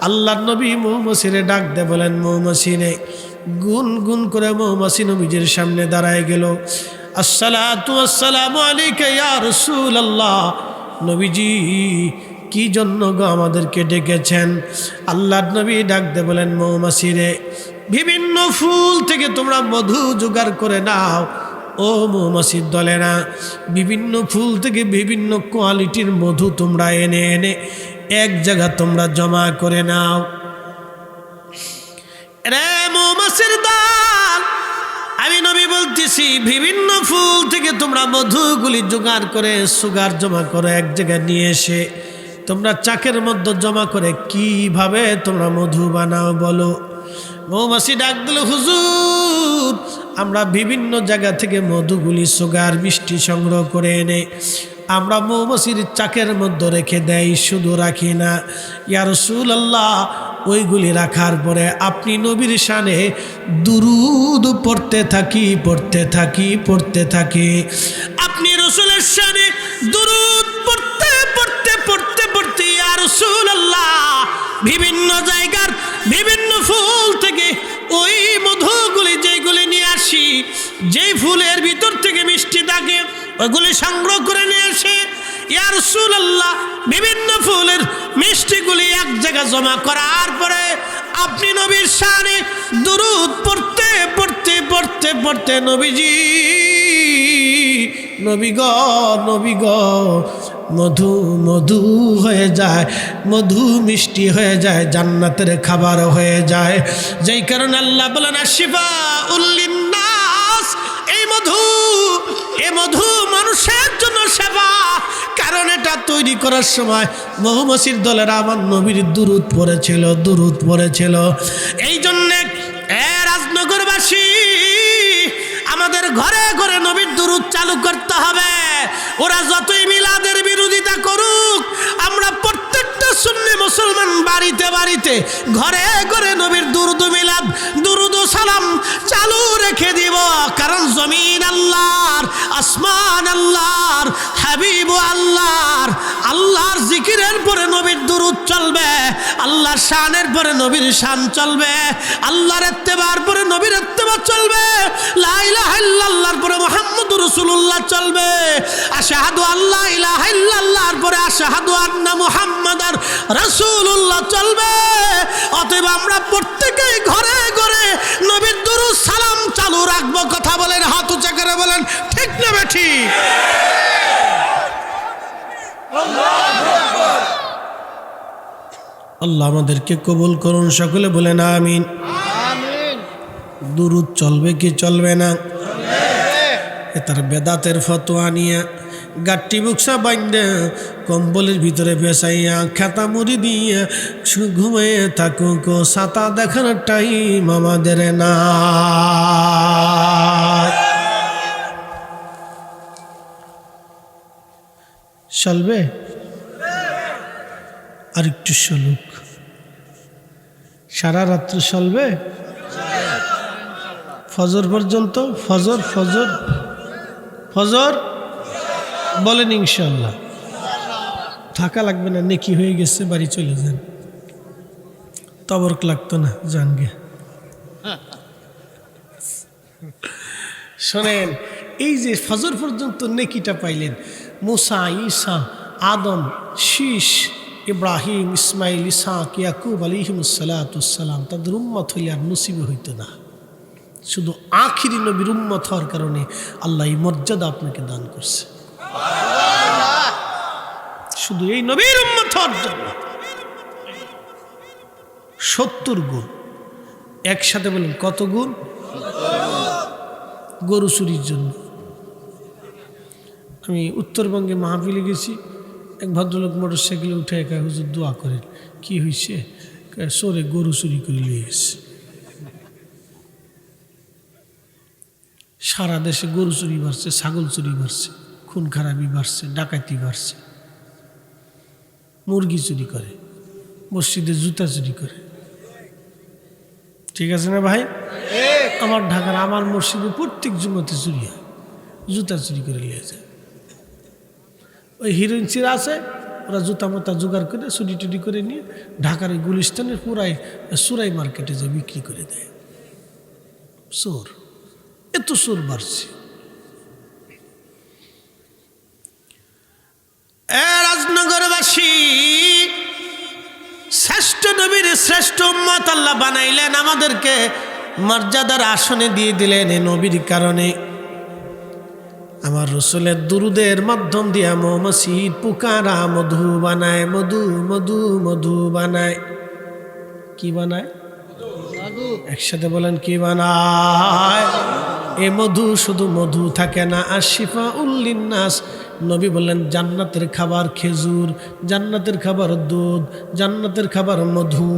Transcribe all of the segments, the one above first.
আল্লাহর নবী মৌমাছিরে ডাক দে বলেন, মৌমাছিরে গুন গুন করে মৌমাছি নবীজির সামনে দাঁড়ায় গেল। আসসালাতু আসসালামু আলাইকা ইয়া রাসূলুল্লাহ, নবীজি কি জন্য গো আমাদেরকে ডেকেছেন? আল্লাহর নবী ডাক দে বলেন, মৌমাছিরে বিভিন্ন ফুল থেকে তোমরা মধু জোগাড় করে নাও। ও মৌমাছির দলেরা, বিভিন্ন ফুল থেকে বিভিন্ন কোয়ালিটির মধু তোমরা এনে এনে এক জায়গা তোমরা জমা করে নাও। রে মৌমাছির দল, আমি নবী বলতেছি, বিভিন্ন ফুল থেকে তোমরা মধুগুলি জোগাড় করে সুগার জমা করে এক জায়গায় নিয়ে এসে তোমরা চাকের মধ্যে জমা করে কিভাবে তোমরা মধু বানাও বলো। মৌমাছি ডাক দিল, হুজুর আমরা বিভিন্ন জায়গা থেকে মধুগুলি সুগার মিষ্টি সংগ্রহ করে এনে আমরা মৌমাছির চাকের মধ্যে রেখে দেই, শুধু রাখি না। ইয়া রাসূলুল্লাহ, ওইগুলি রাখার পরে আপনি নবীর শানে দুরূদ পড়তে থাকি। আপনি রাসূলের শানে দুরূদ পড়তে ইয়া রাসূলুল্লাহ বিভিন্ন জায়গার বিভিন্ন ফুল থেকে ওই মধুগুলি যেগুলি নিয়ে আসি, যেই ফুলের ভিতর থেকে মিষ্টি থাকে ওইগুলি সংগ্রহ করে নিয়ে আসে। ইয়া রাসূলুল্লাহ, বিভিন্ন ফুলের মিষ্টিগুলি এক জায়গায় জমা করার পরে আপনি নবীর শানে দুরূদ পড়তে নবী গো মধু হয়ে যায়, মধু মিষ্টি হয়ে যায়, জান্নাতের খাবার হয়ে যায়। যেই কারণে আল্লাহ বলেন আশফাউল লিন্নাস, এই মধু মানুষের জন্য সেবা। কারণ এটা তৈরি করার সময় মৌমাছির দলেরা আমার নবীর দুরূদ পড়েছিল। এই জন্যে রাজনগরবাসী আমাদের ঘরে ঘরে নবীর দুরূদ চালু করতে হবে। ওরা যতই মিলাদের বিরোধিতা করুক, আমরা প্রত্যেকটা সুন্নি মুসলমান বাড়িতে ঘরে ঘরে নবীর দুরূদ মিলাদ, দুরূদ সালাম চালু রেখে দিব। কারণ জমিন আল্লাহর, আসমান আল্লাহর, হাবিব আল্লাহর জিকিরের পরে নবীর দুরূদ চলবে, আল্লাহর শানের পরে নবীর শান চলবে, আল্লাহর ইত্তেবার পরে নবীর ইত্তেবা চলবে, লা ইলাহা ইল্লাল্লাহর পরে মুহাম্মদুর রাসূলুল্লাহ চলবে, আশহাদু আল্লা ইলাহা ইল্লাল্লাহর পরে আশহাদু আন্না মুহাম্মাদার রাসূলুল্লাহ চলবে। অতএব আমরা প্রত্যেকেই ঘরে ঘরে নবীর দুরূদ সালাম চালু রাখবো। কথা বলেন, হাত উঁচা করে বলেন, ঠিক না বেঠিক? আল্লাহ আমাদেরকে কবুল করুন, সকলে বলেন আমিন। দুরূদ চলবে কি চলবে না? তার বেদাতের ফতোয়া নিয়ে গাট্টি বুকসা বাইন্দে কম্বলের ভিতরে পেঁচাইয়া খেতা মুড়ি দিয়ে ঘুমিয়ে থাকুক, ছাতা দেখার টাইম আমাদের না। চলবে আর একটু চলুক, সারা রাত্র চলবে ফজর পর্যন্ত। ফজর বলেন ইনশাল্লাহ। থাকা লাগবে না, নেকি হয়ে গেছে, বাড়ি চলে যান, তবরক লাগতো না, যান গে। শোনেন, এই যে ফজর পর্যন্ত নেকিটা পাইলেন, মুসা, ঈসা, আদম, শীষ, ইব্রাহিম, ইসমাইল, ইসহাক, ইয়াকুব আলাইহিমুসসালাম তাদের উম্মত হইলে আর নসিবে হইতো না। শুধু আখিরি নবীর উম্মত হওয়ার কারণে আল্লাহ এই মর্যাদা আপনাকে দান করছে, শুধু এই নবীর উম্মত হওয়ার জন্য। 70 গুণ একসাথে বলেন, কত গুণ? গরু চুরির জন্য। আমি উত্তরবঙ্গে মাহফিলে গেছি, এক ভদ্রলোক মোটর সাইকেলে উঠে একা, হুজুর দোয়া করেন। কি হয়েছে? চোরে গরু চুরি করে নিয়ে গেছে। সারা দেশে গরু চুরি বাড়ছে, ছাগল চুরি বাড়ছে, খুন খারাপি বাড়ছে, ডাকাতি বাড়ছে, মুরগি চুরি করে, মসজিদে জুতা চুরি করে। ঠিক আছে না ভাই? আমার ঢাকার আমার মসজিদে প্রত্যেক জুমাতে চুরি হয়, জুতা চুরি করে নিয়ে যায়। ওই হিরোইন চিরা আছে, ওরা জুতা মতা জোগাড় করে চুরি টুরি করে নিয়ে ঢাকার ওই গুলিস্তানের পুরাই সুরাই মার্কেটে যে বিক্রি করে দেয়। চোর, এত চোর বাড়ছে। রাজনগরবাসী শ্রেষ্ঠ নবীর শ্রেষ্ঠ উম্মত আল্লাহ বানাইলেন, আমাদেরকে মর্যাদার আসনে দিয়ে দিলেন এই নবীর কারণে। আমার রসুলের দুরুদের মাধ্যম দিয়া মৌমাছির পুকারা মধু বানায়, মধু মধু মধু বানায়। কি বানায়? একসাথে বলেন কি বানায়? এ মধু শুধু মধু থাকে না, আর শিফা উল্লিন্নাস। নবী বললেন জান্নাতের খাবার খেজুর, জান্নাতের খাবার দুধ, জান্নাতের খাবার মধু।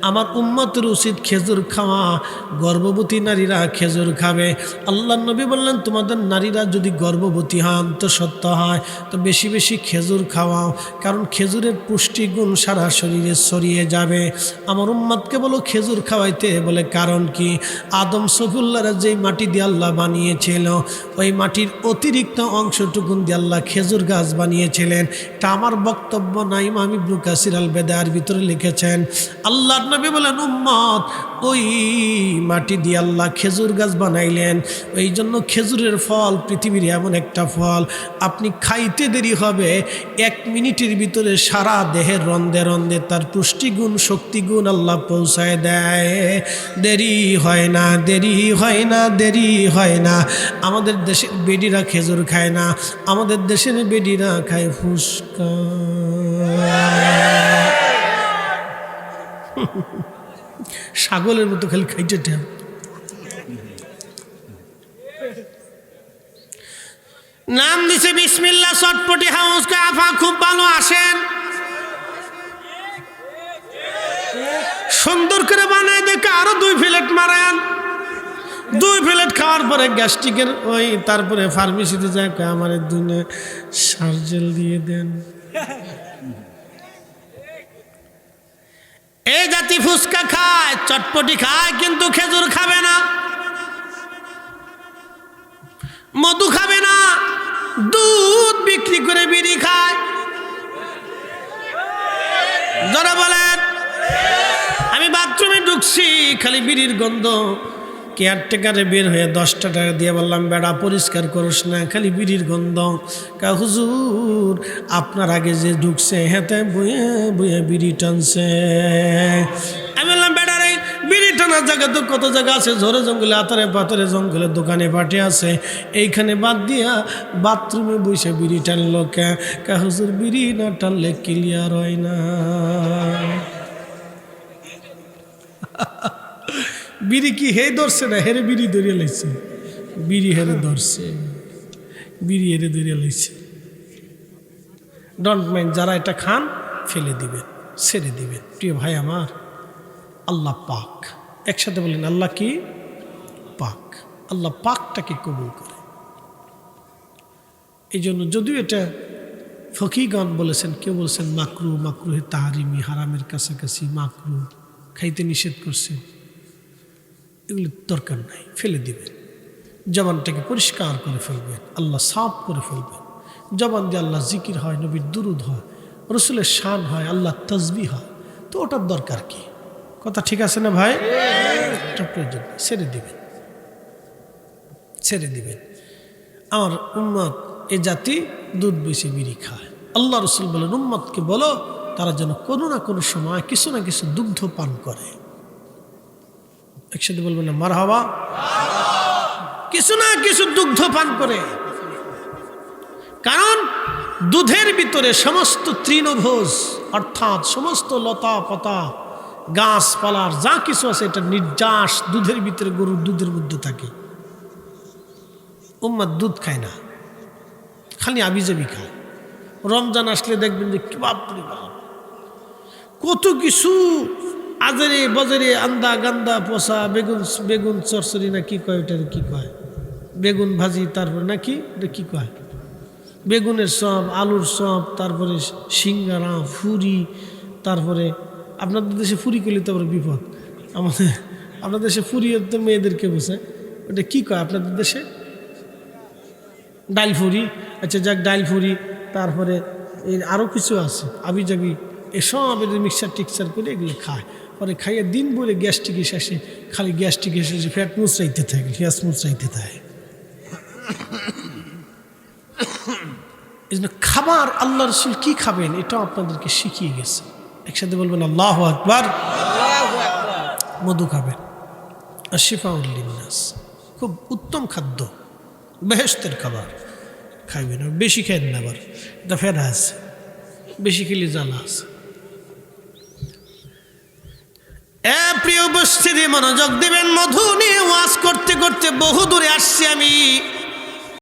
আমার উম্মতের উচিত খেজুর খাওয়া। গর্ভবতী নারীরা খেজুর খাবে। আল্লাহ নবী বললেন তোমাদের নারীরা যদি গর্ভবতী হন তো সত্য হয় তো বেশি বেশি খেজুর খাওয়াও, কারণ খেজুরের পুষ্টিগুণ সারা শরীরে ছড়িয়ে যাবে। আমার উম্মতকে বলো খেজুর খাওয়াইতে, বলে কারণ কি? আদম সফিউল্লাহরা যেই মাটি দিয়ে আল্লাহ বানিয়েছিল ওই মাটির অতিরিক্ত অংশটুকুন দিয়ে আল্লাহ খেজুর গাছ বানিয়েছিলেন। তা আমার বক্তব্য না, ইমাম ইবনে কাসির আল বেদার ভিতরে লিখেছেন। আল্লাহর নবী বলেন উম্মত ওই মাটি দিয়ে আল্লাহ খেজুর গাছ বানাইলেন। ওই জন্য খেজুরের ফল পৃথিবীর এমন একটা ফল, আপনি খাইতে দেরি হবে, 1 মিনিটের ভিতরে সারা দেহের রন্ধে রন্ধে তার পুষ্টিগুণ শক্তিগুণ আল্লাহ পৌঁছায় দেয়। দেরি হয় না, দেরি হয় না, দেরি হয় না। আমাদের দেশের বেডিরা খেজুর খায় না, আমাদের দেশের বেডিরা খায় ফুসকা। ছাগলের মতো খালি খাইতে ঠেল। নাম দিছে বিসমিল্লাহ চটপটি হাউস। আফা খুব ভালো আসেন, সুন্দর করে বানায় দেখে আরো 2 প্লেট মারান। 2 প্লেট খাওয়ার পরে গ্যাস্ট্রিকের ওই তারপরে ফার্মেসিতে যায় আমার 2 সার্জেল দিয়ে দেন। এই জাতি ফুচকা খায়, চটপটি খায়, কিন্তু খেজুর খাবে না, মধু খাবে না, দুধ বিক্রি করে বিড়ি খায়। যারা বলেন আমি বাথরুমে ঢুকছি খালি বিড়ির গন্ধ, কেয়ারটেকারে বের হয়ে 10 টাকা দিয়ে বললাম বেড়া পরিষ্কার করিস না, খালি বিড়ির গন্ধ। কা হুজুর আপনার আগে যে ঢুকছে হেতে বয়ে বয়ে বিড়ি টানছে। আমি বললাম বেড়া রে, বিড়ি টানার জায়গা তো কত জায়গা আছে, ঝোরে জঙ্গলে আতরে পাথরে জঙ্গলে দোকানে পাটে আছে, এইখানে বাদ দিয়া বাথরুমে বসে বিড়ি টানলো কে? কা হুজুর বিড়ি না টানলে ক্লিয়ার হয় না। বিড়ি কি হে ধরছে না, হেরে বিড়ি ধরিয়ে লাইছে, বিড়ি হেরে ধরছে, বিড়ি হেরে ধরিয়ে লাইছে। ডোন্ট মাইন্ড, যারা এটা খান ফেলে দিবেন, ছেড়ে দিবেন। প্রিয় ভাই আমার, আল্লাহ পাক, একসাথে বলেন আল্লাহ কি পাক। আল্লাহ পাকটাকে কবুল করে। এই জন্য যদিও এটা ফকিগান বলেছেন, কেউ বলছেন মাকরু, মাকরুহে তাহারিমি, হারামের কাছাকাছি, মাকরু খাইতে নিষেধ করছেন, এগুলি দরকার নাই, ফেলে দিবেন। জবানটাকে পরিষ্কার করে ফেলবেন, আল্লাহ সাফ করে ফেলবেন। জবান দিয়ে আল্লাহ জিকির হয়, নবীর দুরুদ হয়, রসুলের শান হয়, আল্লাহ তাসবিহ হয়, তো ওটার দরকার কি? কথা ঠিক আছে না ভাই? এটা প্রয়োজন, ছেড়ে দিবেন, ছেড়ে দিবেন। আমার উম্মত এ জাতি দুধ বেশি বিড়ি খায়। আল্লাহ রসুল বলেন উম্মতকে বলো তারা যেন কোনো না কোনো সময় কিছু না কিছু দুগ্ধ পান করে। একসাথে বলবেন না মারহাবা? কিছু না কিছু দুগ্ধ পান করে, কারণ দুধের ভিতরে সমস্ত তৃণভোজ অর্থাৎ সমস্ত লতা পাতা গাছপালার যা কিছু আছে এটা নির্যাস দুধের ভিতরে, গরুর দুধের মধ্যে থাকে। উম্মত দুধ খায় না, খালি আবিজাবি খায়। রমজান আসলে দেখবেন যে কি বাপরে বাপ, কত কিছু আজারে বাজারে আন্দা গান্দা পচা বেগুন, বেগুন চরচরি না কি কয়, ওটার কি কয়, বেগুন ভাজি, তারপরে নাকি এটা কি কয়, বেগুনের চপ, আলুর চপ, তারপরে সিঙ্গারা, ফুরি। তারপরে আপনাদের দেশে ফুরি করলে তো আবার বিপদ। আপনাদের দেশে ফুরি তো মেয়েদেরকে বসে, ওটা কি কয় আপনাদের দেশে? ডাইল ফুরি। আচ্ছা যাক, ডাইল ফুরি, তারপরে এর আরও কিছু আছে আবি যাবি এসব এদের মিক্সার টিক্সার করে এগুলো খায়, পরে খাইয়ে দিন বলে গ্যাস্ট্রিক এসে আসে, খালি গ্যাস্ট্রিক এসে ফ্যাট মুচড়াইতে থাকে, গ্যাস মুচড়াইতে থাকে। এই জন্য খাবার আল্লাহ রসুল কী খাবেন এটাও আপনাদেরকে শিখিয়ে গেছে। একসাথে বলবেন আল্লাহু আকবার। মধু খাবেন, আর শিফাউল লিন্নাস, খুব উত্তম খাদ্য, বেহেশতের খাবার খাইবেন। বেশি খেন না, আবার এটা ফেরা আছে, বেশি খেলে জ্বালা আছে। প্রিয় উপস্থিতি মনোযোগ দিবেন। মধু নিয়ে ওয়াজ করতে করতে বহু দূরে আসছি আমি।